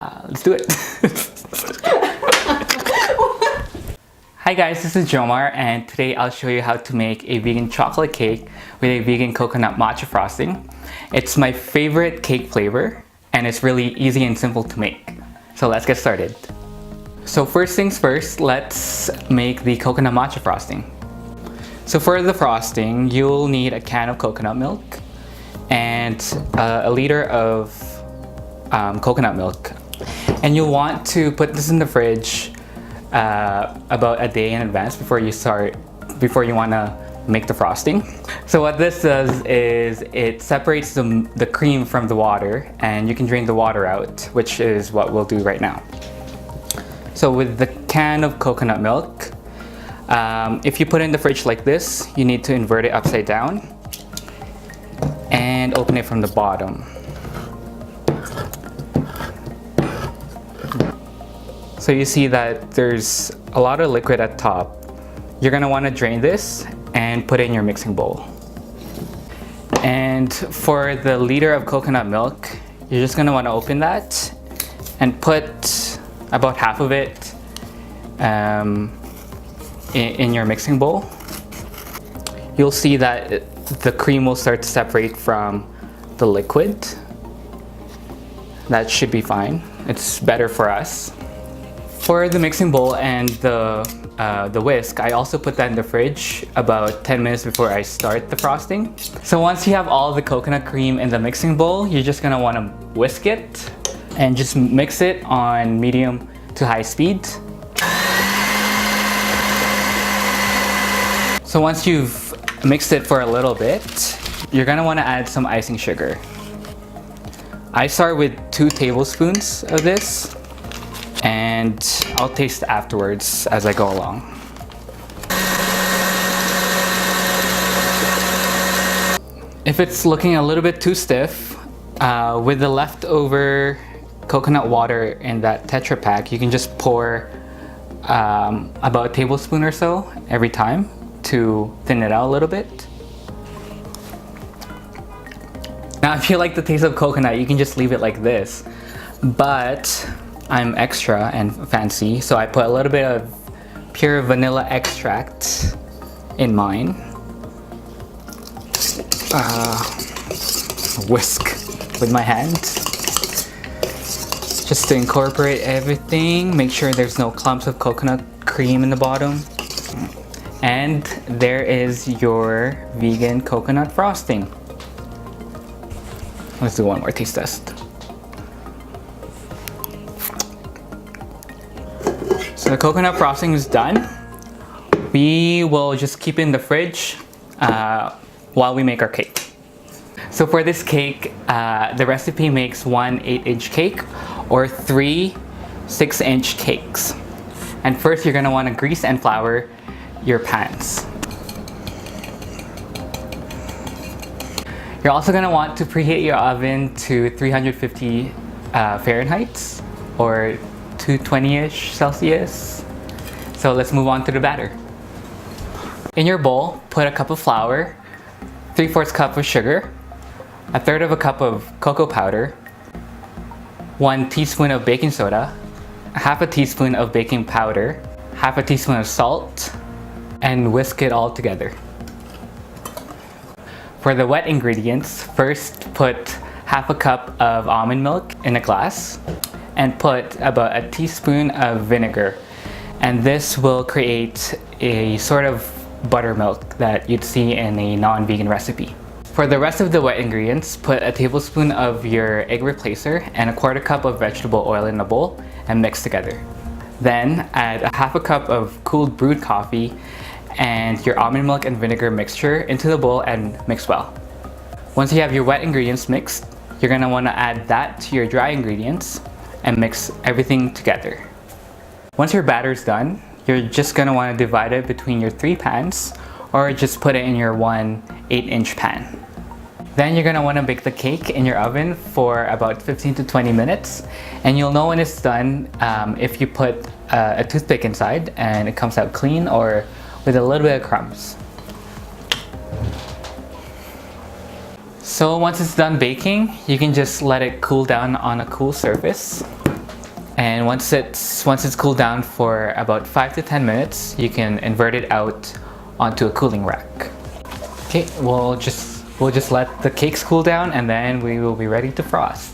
Let's do it. Hi guys, this is Jomar and today I'll show you how to make a vegan chocolate cake with a vegan coconut matcha frosting. It's my favorite cake flavor and it's really easy and simple to make. So let's get started. So first things first, let's make the coconut matcha frosting. So for the frosting, you'll need a can of coconut milk and a liter of coconut milk. And you'll want to put this in the fridge about a day in advance before you want to make the frosting. So what this does is it separates the cream from the water and you can drain the water out, which is what we'll do right now. So with the can of coconut milk, if you put it in the fridge like this, you need to invert it upside down and open it from the bottom. So you see that there's a lot of liquid at top. You're gonna wanna drain this and put it in your mixing bowl. And for the liter of coconut milk, you're just gonna wanna open that and put about half of it in your mixing bowl. You'll see that the cream will start to separate from the liquid. That should be fine. It's better for us. For the mixing bowl and the whisk, I also put that in the fridge about 10 minutes before I start the frosting. So once you have all the coconut cream in the mixing bowl, you're just gonna wanna whisk it and just mix it on medium to high speed. So once you've mixed it for a little bit, you're gonna wanna add some icing sugar. I start with 2 tablespoons of this, and I'll taste afterwards as I go along. If it's looking a little bit too stiff, with the leftover coconut water in that Tetra Pak, you can just pour about a tablespoon or so every time to thin it out a little bit. Now if you like the taste of coconut, you can just leave it like this, but I'm extra and fancy, so I put a little bit of pure vanilla extract in mine. Whisk with my hand just to incorporate everything. Make sure there's no clumps of coconut cream in the bottom. And there is your vegan coconut frosting. Let's do one more taste test. So the coconut frosting is done. We will just keep it in the fridge while we make our cake. So for this cake, the recipe makes 1 8-inch cake or 3 6-inch cakes. And first you're gonna wanna grease and flour your pans. You're also gonna want to preheat your oven to 350 Fahrenheit or 220-ish Celsius. So let's move on to the batter. In your bowl, put a cup of flour, 3/4 cup of sugar, 1/3 of a cup of cocoa powder, 1 teaspoon of baking soda, 1/2 teaspoon of baking powder, 1/2 teaspoon of salt, and whisk it all together. For the wet ingredients, first put 1/2 cup of almond milk in a glass and put about 1 teaspoon of vinegar. And this will create a sort of buttermilk that you'd see in a non-vegan recipe. For the rest of the wet ingredients, put a tablespoon of your egg replacer and 1/4 cup of vegetable oil in a bowl and mix together. Then add 1/2 cup of cooled brewed coffee and your almond milk and vinegar mixture into the bowl and mix well. Once you have your wet ingredients mixed, you're gonna wanna add that to your dry ingredients and mix everything together. Once your batter is done, you're just gonna wanna divide it between your 3 pans or just put it in your 1 8-inch pan. Then you're gonna wanna bake the cake in your oven for about 15 to 20 minutes, and you'll know when it's done if you put a toothpick inside and it comes out clean or with a little bit of crumbs. So once it's done baking, you can just let it cool down on a cool surface. And once it's cooled down for about 5 to 10 minutes, you can invert it out onto a cooling rack. Okay, we'll just let the cakes cool down and then we will be ready to frost.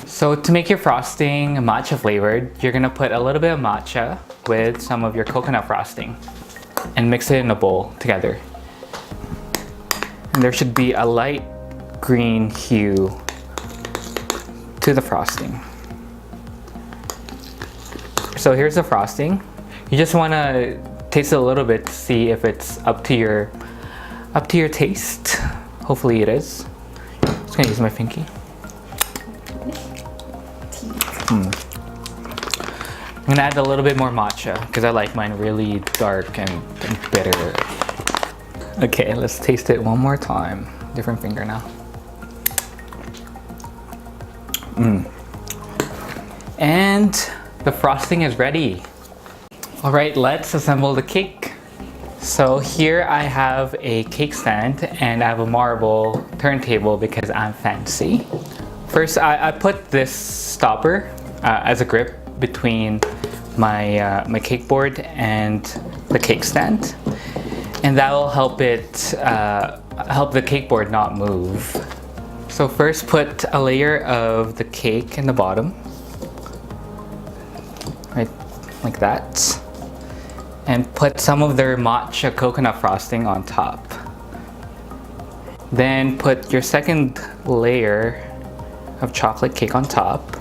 So to make your frosting matcha flavored, you're gonna put a little bit of matcha with some of your coconut frosting and mix it in a bowl together. And there should be a light green hue to the frosting. So here's the frosting. You just want to taste it a little bit to see if it's up to your taste. Hopefully it is. I'm just gonna use my pinky. I'm gonna add a little bit more matcha because I like mine really dark and bitter. Okay, let's taste it one more time. Different finger now. And the frosting is ready. All right, let's assemble the cake. So here I have a cake stand and I have a marble turntable because I'm fancy. First, I put this stopper as a grip between my cake board and the cake stand, and that will help the cake board not move. So first, put a layer of the cake in the bottom, right, like that, and put some of their matcha coconut frosting on top. Then put your second layer of chocolate cake on top.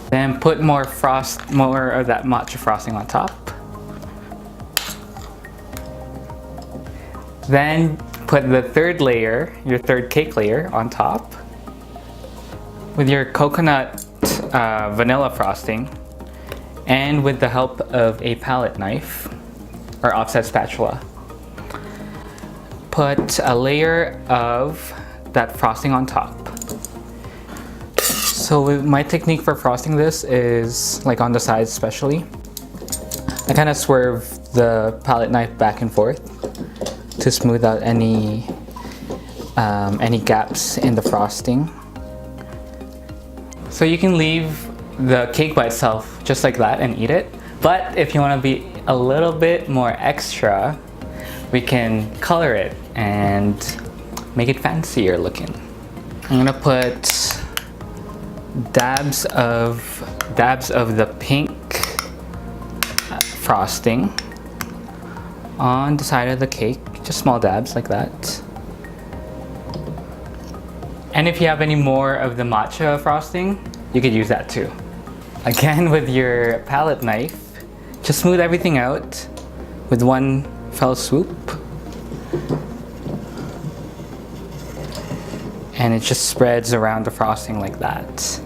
Then put more of that matcha frosting on top. Then put the third layer, your third cake layer, on top with your coconut vanilla frosting, and with the help of a palette knife or offset spatula, put a layer of that frosting on top. So my technique for frosting this is, like on the sides especially, I kind of swerve the palette knife back and forth to smooth out any gaps in the frosting. So you can leave the cake by itself just like that and eat it. But if you want to be a little bit more extra, we can color it and make it fancier looking. I'm gonna put dabs of the pink frosting on the side of the cake, just small dabs like that. And if you have any more of the matcha frosting, you could use that too. Again, with your palette knife, just smooth everything out with one fell swoop. And it just spreads around the frosting like that.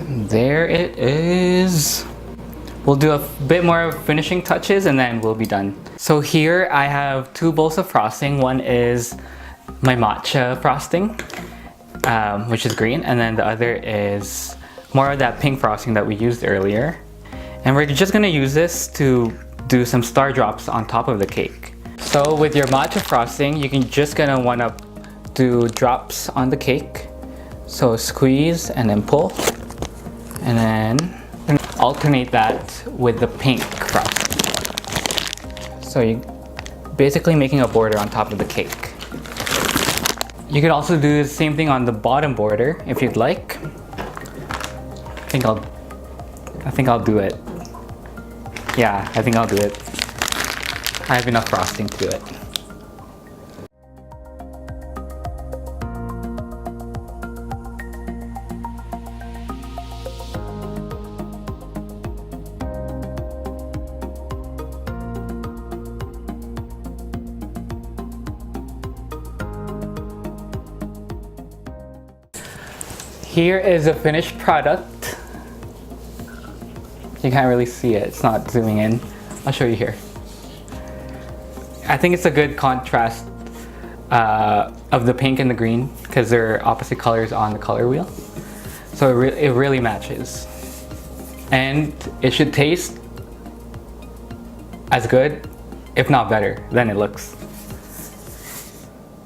There it is. We'll do a bit more finishing touches and then we'll be done. So here I have 2 bowls of frosting. One is my matcha frosting, which is green, and then the other is more of that pink frosting that we used earlier. And we're just gonna use this to do some star drops on top of the cake. So with your matcha frosting, you can just gonna wanna do drops on the cake. So squeeze and then pull. And then alternate that with the pink frosting. So you basically making a border on top of the cake. You could also do the same thing on the bottom border if you'd like. I think I'll do it. Yeah, I think I'll do it. I have enough frosting to do it. Here is a finished product. You can't really see it, it's not zooming in. I'll show you here. I think it's a good contrast of the pink and the green because they're opposite colors on the color wheel. So it really matches. And it should taste as good, if not better, than it looks.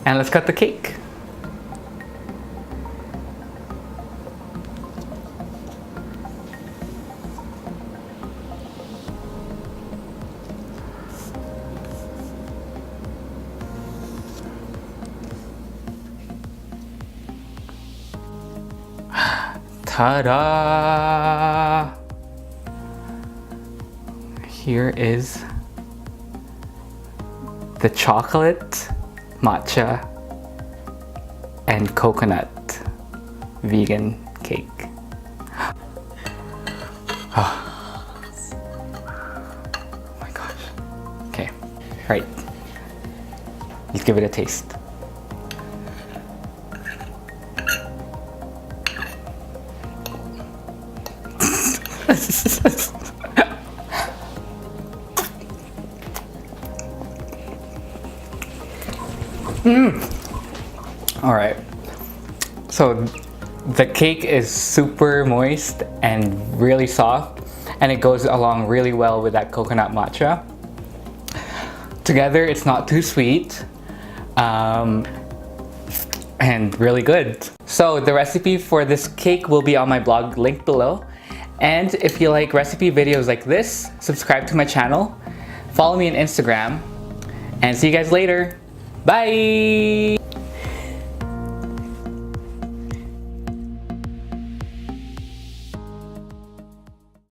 And let's cut the cake. Ta-da! Here is the chocolate, matcha, and coconut vegan cake. Oh my gosh. Okay, right. Let's give it a taste. All right. So the cake is super moist and really soft, and it goes along really well with that coconut matcha. Together, it's not too sweet, and really good. So the recipe for this cake will be on my blog linked below. And if you like recipe videos like this, subscribe to my channel, follow me on Instagram, and see you guys later. Bye!